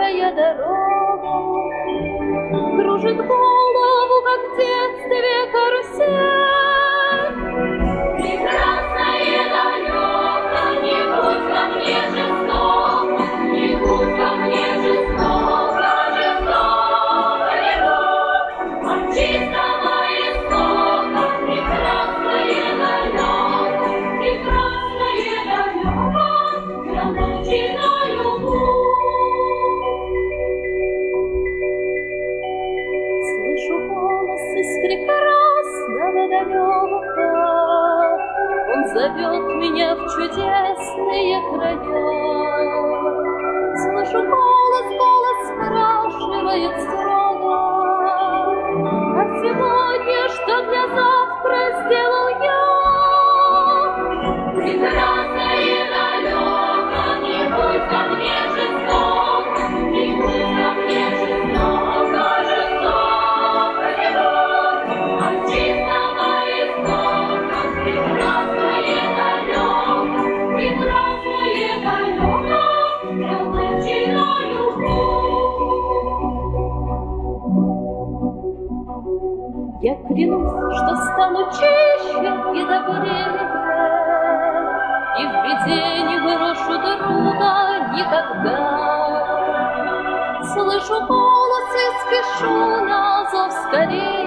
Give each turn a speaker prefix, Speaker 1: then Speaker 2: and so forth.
Speaker 1: далекая дорога кружит голову, как в детстве карусель. Прекрасное далеко, не будь ко мне жестоко, не будь ко мне жестоко, жестоко любовь, от чистого истока. Прекрасное далеко, я начинаю путь. Слышу голос из прекрасного далека, он зовет меня в чудесные края. Слышу голос спрашивает строго: а сегодня что для завтра сделал я? Прекрасное далеко, не будь ко мне жестоко, не будь ко мне жестоко, жестоко любовь, от чистого истока. Прекрасное далеко, я начинаю путь. Я клянусь, что стану чище и добрее, и в беде не брошу друга никогда. Слышу голос и спешу на зов скорее.